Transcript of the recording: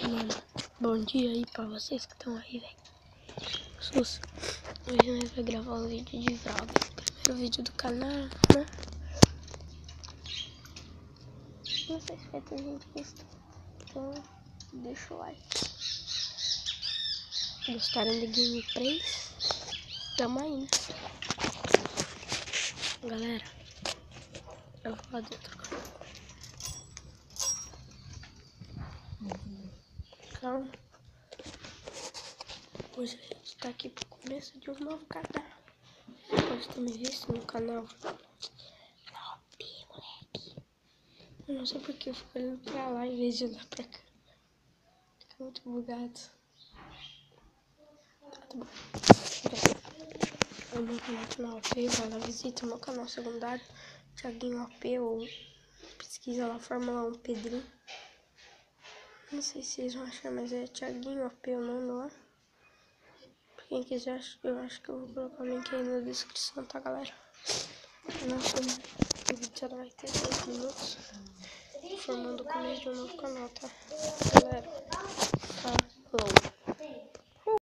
Mano, bom dia aí pra vocês que estão aí, velho. Sus, hoje nós vamos gravar um vídeo de vlog. Primeiro vídeo do canal, né? Não sei se vai ter gente gostando, então deixa o like. Gostaram de gameplays? Tamo aí, né? Galera, eu vou lá dentro. Calma. Hoje a gente tá aqui pro começo de um novo canal. Pode ter me visto no canal. Não, moleque. Eu não sei porque eu fico olhando pra lá em vez de olhar pra cá. Fica muito bugado. Tá bom. O meu canal OP, vai lá, visita o meu canal secundário, Thiaguinho OP, ou pesquisa lá Fórmula 1 Pedrinho. Não sei se vocês vão achar, mas é Thiaguinho OP o nome lá. Pra quem quiser, eu acho que eu vou colocar o link aí na descrição, tá, galera? Nossa, o vídeo já vai ter 10 minutos, formando o começo de um novo canal, tá? Galera, falou!